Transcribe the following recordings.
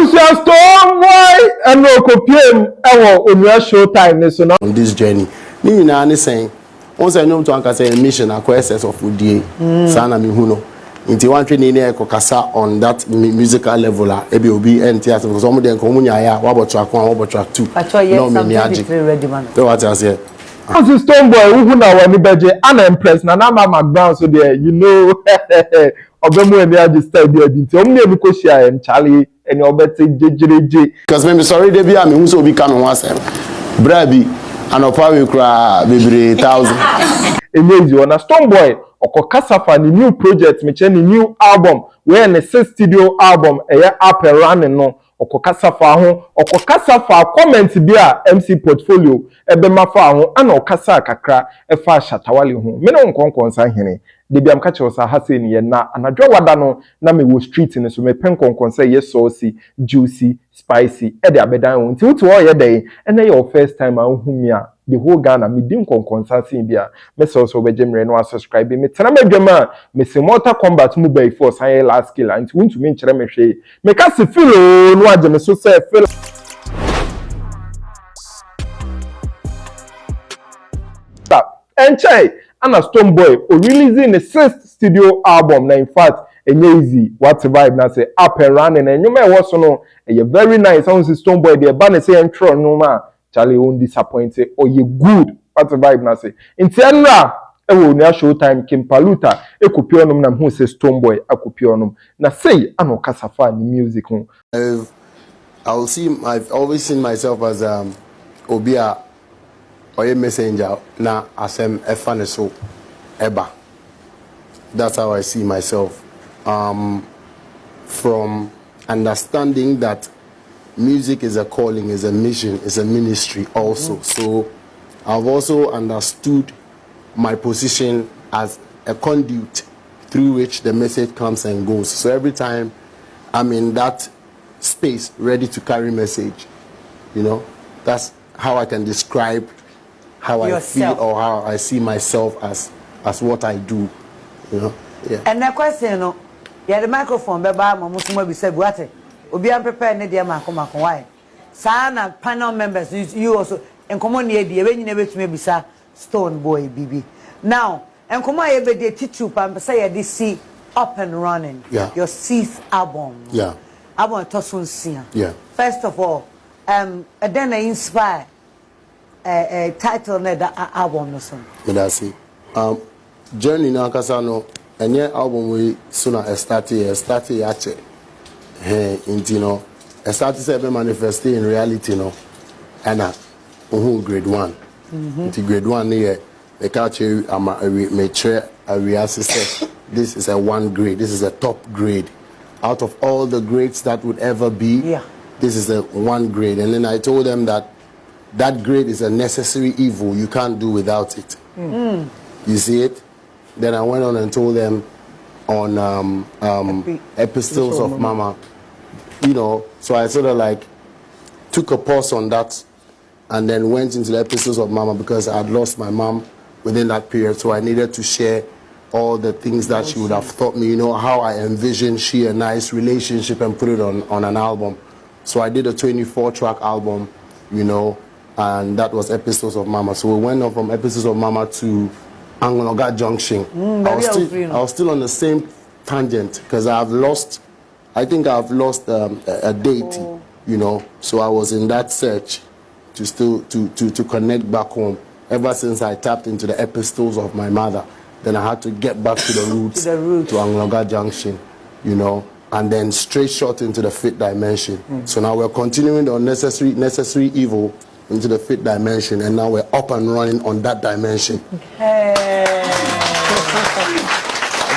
Abusia stonebwoy and no copying Onua showtime so now on this journey. Ni na ne saying once I know to anka say mission access of udie sana mi hu no nti wan twe ni na ekokasa on that musical level ebi obi enti because some dem ko munya ya wa track 1 wa track 2 no me ni age ready man so what I say as stonebwoy who na wani beje an impress na mama ground so there you know obemu eni age style there nti omni ebi ko share en chale eni obete jejereje because me sorry dey be am hu so obi kan ho asem brabi anopa we kra bebre 1000 enyezi ona stonebwoy okokasafa ni new project meche ni new album where ne studio album eye up and running no okokasafa ho okokasafa comment bi a MC portfolio ebe mafa ho ana okasa kakra efa shatta wale ho me no nkonkonsa hene de biam ka chewosa hase ni ye na anadwo wada no na me wo street ni so me pen konkonsa ye saucy juicy spicy e de abedan ho nti wuto o ye dey ene your first time an hu mi a the whole Ghana me din konkonsa sin bia me so bejemre no subscribe me tena medwama me se Mortal Kombat mu by force high last skill and wuntu me nkyere me hwe me ka se feel no age me so say feel enchai ana stonebwoy o releasing the 6th studio album na in fact enye easy what vibe na say up and running and you may was no very nice sound stonebwoy dey ba na say intro no ma Charlie won't disappoint or you good what vibe na say inti enra e wo Onua showtime kimpaluta e kopionum na hu say stonebwoy akopionum na say ano kasafa ni music ho I've always seen myself as obia or a messenger na asem efane so eba. That's how I see myself. From understanding that music is a calling, is a mission, is a ministry also. So I've also understood my position as a conduit through which the message comes and goes. So every time I'm in that space ready to carry message, you know, that's how I can describe how yourself. I feel or how I see myself as what I do, you know. Yeah. And the question, no, yeah, the microphone, beba, mamusuma be said what? Obi am prepare ne dia makoma kon why? Sana panel members you also en common ye die when you never to me bisa stonebwoy BB. Now, en common ye be dey titu pam say ye this see up and running. Yeah. Your 6th album. Yeah. Album Tosun Sia. Yeah. First of all, then I inspire title na that album no son. That's it. Journey na kasano enye album we sooner started actually. Hey, you know, started to be manifesting in reality, you know, and grade 1. Into grade 1 here, the culture we assisted. This is a 1 grade. This is a top grade. Out of all the grades that would ever be, yeah, this is a 1 grade. And then I told them that grade is a necessary evil. You can't do without it. You see it? Then I went on and told them on Epistles of Mama, you know, so I sort of like took a pause on that and then went into the Epistles of Mama because I had lost my mom within that period, so I needed to share all the things that she would have taught me, you know, how I envisioned she and I's relationship and put it on an album. So I did a 24-track album, you know, and that was Epistles of Mama. So we went on from Epistles of Mama to Angloga Junction. I was still on the same tangent because I think I've lost a deity, you know. So I was in that search to still to connect back home. Ever since I tapped into the epistles of my mother, then I had to get back to the roots, to Angloga Junction, you know, and then straight shot into the 5th dimension. So now we're continuing the necessary evil into the 5th dimension, and now we're up and running on that dimension. Hey.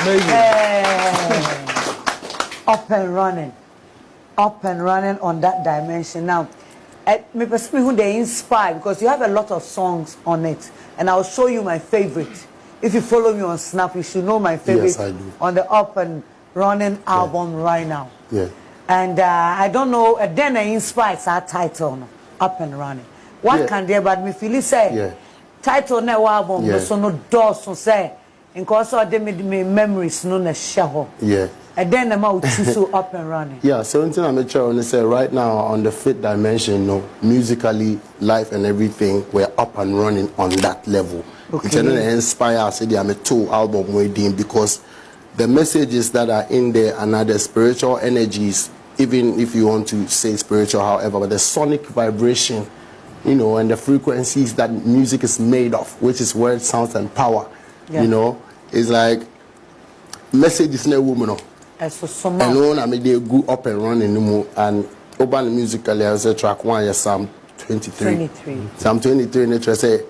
Amazing. Hey. Up and running on that dimension. Now, me personally who they inspire because you have a lot of songs on it, and I'll show you my favorite. If you follow me on Snap, you should know my favorite. Yes, I do. On the Up and Running album right now. Yeah. And I don't know, then I inspired that title, Up and Running. What can they but me feel say? Yeah. Title na album, so no doors so say. And cause all them me memories no na share. Yeah. And then I'm out so up and running. Yeah, so something I'm trying to say right now on the fifth dimension, musically, life and everything, we're up and running on that level. Okay. It's going to inspire us. I'm a 2 album waiting because the messages that are in there and are the spiritual energies, even if you want to say spiritual, however, but the sonic vibration, and the frequencies that music is made of, which is word, sounds, and power, it's like messages in a woman. And when I made they go up and running and urban musically, I was a track 1, yes, Psalm 23. Psalm 23, and it say,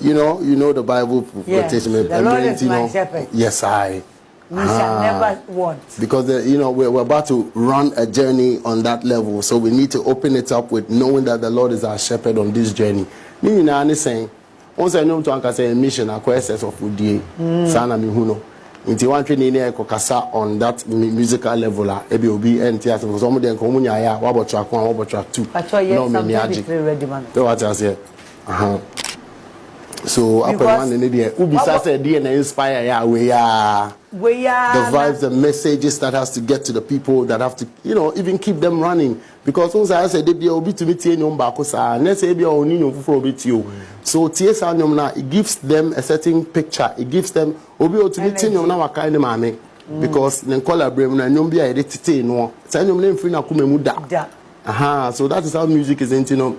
you know the Bible quotation. The Lord is my shepherd. Yes, I. We shall never want. Because we're about to run a journey on that level, so we need to open it up with knowing that the Lord is our shepherd on this journey. Me na ani saying, once I know to anka say mission acquires of udie, sana mi huno. Inti one training kokasa on that musical level ebi obi enti because some dem ko munya ya wa track 1 wa track 2 no me niaji ready man so what I say so up and running there ubisa say dey na inspire ya we are the vibes, the messages that has to get to the people that have to even keep them running because once I said they obi to meet nyom ba ko sa na say be oni nyom fufuro obi ti o so tie sa nyom na it gives them a certain picture, it gives them obi o to meet nyom na waka ni maame because then collaborate na nyom bia e tete no sa nyom na mfiri na kuma mu da so that is how music is into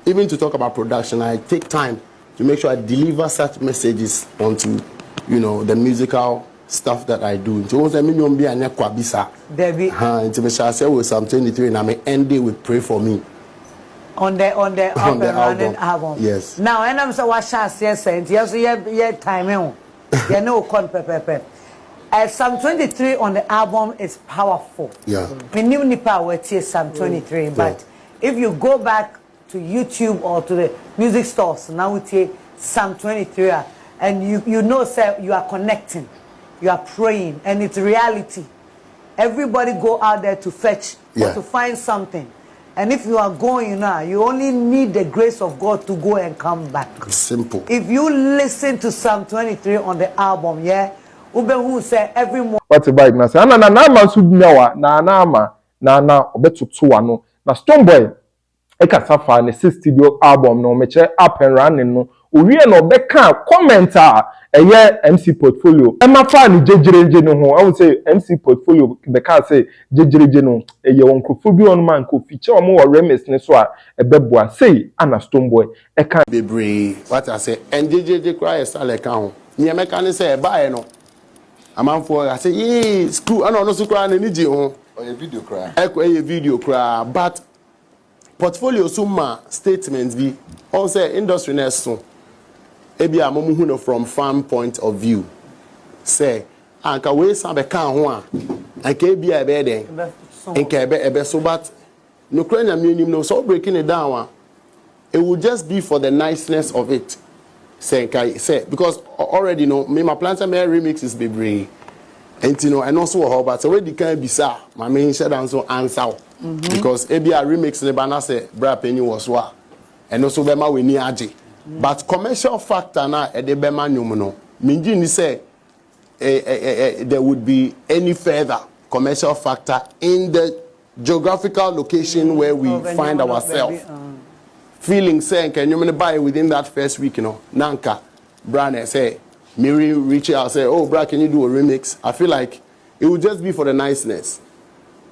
even to talk about production I take time to make sure I deliver such messages onto the musical stuff that I do. So once I mean you be anya kwabisa. Debbie. Into me shall say with Psalm 23 and I may end it with Pray For Me. On the running album. Yes. Now and I'm so what shall say yes yeah time you know con pepe. Psalm 23 on the album is powerful. Yeah. Me new nipa we Psalm 23 but if you go back to YouTube or to the music stores now we take Psalm 23 and you know sir you are connecting. You are praying and it's reality. Everybody go out there to fetch or to find something. And if you are going now, you only need the grace of God to go and come back. Simple. If you listen to Psalm 23 on the album, Ube who say every morning. What's the bike? Na man subnyawa na obetutu ano. Na Stonebwoy Ekasafa ne 6 studio album no meche up and running no owie no beka commenter eye MC portfolio e ma fa ni jejereje no ho I would say MC portfolio beka say jejereje no eye won krofo bi on man ko feature omo wo remix ne so a ebeboa say ana Stonebwoy e kan bebre what I say and jejereje cry sale kan ho ni e meka ne say e bae no amanfo I say yeah school ana no so cry na ni je ho a video cry a video cry but portfolio suma statements be also industry ness so ebi amomu hu no from farm point of view say anka we san be kan ho a anka ebi a be den anka ebe so but no kranya minim no so breaking it down it will just be for the niceness of it say because already me my plans and my remixes be brave and and also how but so we the can bisa my main share down so answer because ebi a remix ne ba na say bra penny was wa and also be ma we ni age but commercial factor na e de be ma nyum no minji ni say there would be any further commercial factor in the geographical location where we find ourselves feeling say can you buy within that first week nanka brand say Miri reach out say oh bra can you do a remix I feel like it would just be for the niceness.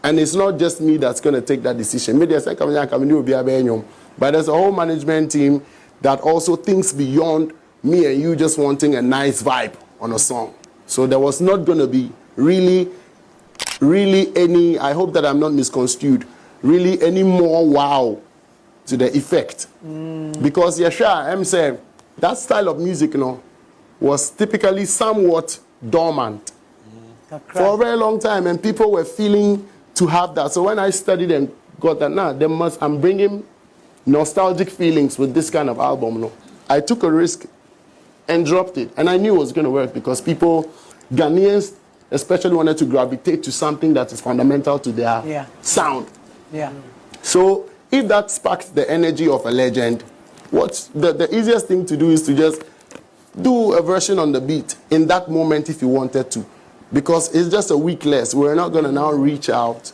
And it's not just me that's going to take that decision. Maybe I say, but there's a whole management team that also thinks beyond me and you just wanting a nice vibe on a song. So there was not going to be really any, I hope that I'm not misconstrued, really any more wow to the effect. Because I'm saying that style of music, was typically somewhat dormant for a very long time, and people were feeling to have that. So when I studied and got that, I'm bringing nostalgic feelings with this kind of album. I took a risk and dropped it, and I knew it was going to work because Ghanaians especially wanted to gravitate to something that is fundamental to their sound. Yeah. So if that sparks the energy of a legend, what's the easiest thing to do is to just do a version on the beat in that moment if you wanted to. because it's just a week less. We're not going to now reach out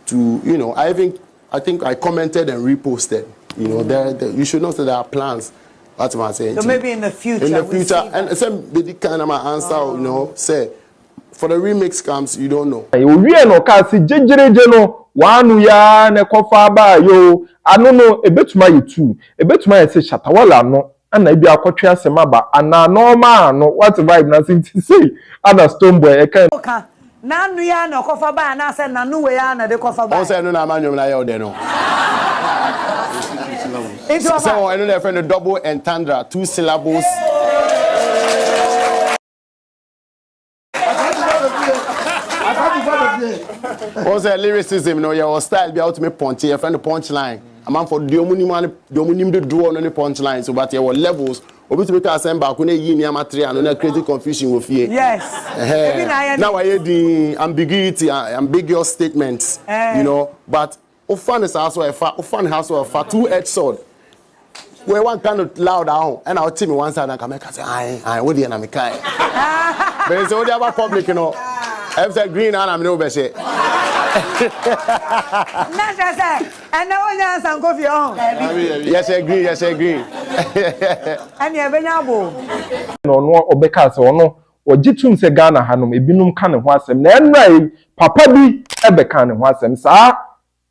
to, you know, I think I commented and reposted. You know, you should know that there are plans. That's what I'm saying. So maybe in the future. In the future, and some kind of my answer, you know, say for the remix comes, you don't know. We are no kasi jejereje wanu ya ne kofa ba yo anu no ebetuma yitu ebetuma yese shatta wale no ana bi akotwe asema ba ana normal no what vibe na sinti say ana stonebwoy eka nanu ya na kofa ba na say nanu we ya na de kofa ba o say no na manwom na ya de no so I know their friend the double entendre 2 syllables. Also lyricism, no, your style be out to me punch. Your friend the punchline. A man for the omunim the draw on the punchline. So, but your levels. Obviously, we can send back when you need material and creating confusion with you. Yes. Now I hear the ambiguity, ambiguous statements. You know, but often is also a two-edged sword. Where one kind of loud down, and I'll tell me one side and come back and say, I what do you know, Mikai? But it's all about public, you know. I'm saying green and I'm no better. And now you answer go for your own. Yes, I agree. Yes, I agree. And you have been able. No, Obeka so no. Ojitum se Ghana hanum ebinum ka ne ho asem na enrai papa bi ebeka ne ho asem saa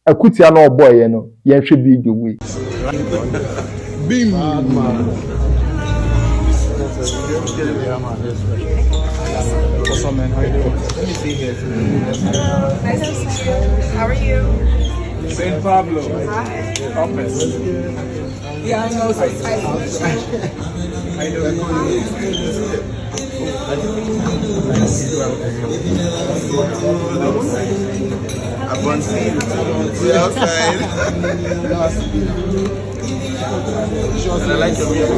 akutia na oboye no yen hwe video we bim Awesome, man. How you doing? Let me see here. Nice to see you. How are you? Saint Pablo. Hi. Office. Yeah, I know. So How you doing? I'm on scene. We're outside. And I like your music.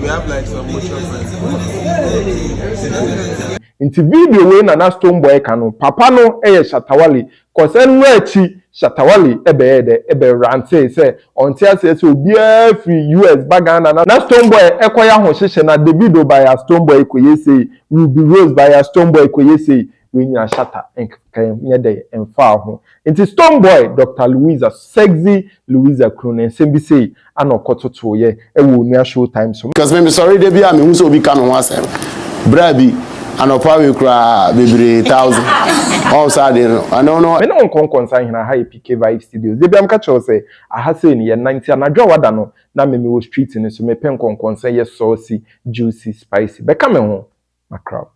We have like some mutual friends. Inti video we na stonebwoy kanu papa no shatta wale cause enu achi shatta wale ebe rante say ontia say obi free US bagana na stonebwoy ekoya ho hihye na Davido by stonebwoy koye say Ruby Rose by stonebwoy koye say we nya shatta kan nye de emfa ho inti stonebwoy Dr. Louisa sexy Louisa Cronin sembi say ana okototo ye ewo Onua showtime so because maybe sorry they be am who so be kan ho asem brabi and probably cry baby 1,000 all side I don't know me no concern hina high PK Vibe Studios they be am catch us say aha say ni ye 90 anadwo wada no na me wo street ni so me pen concern yes saucy juicy spicy be ka me ho macrab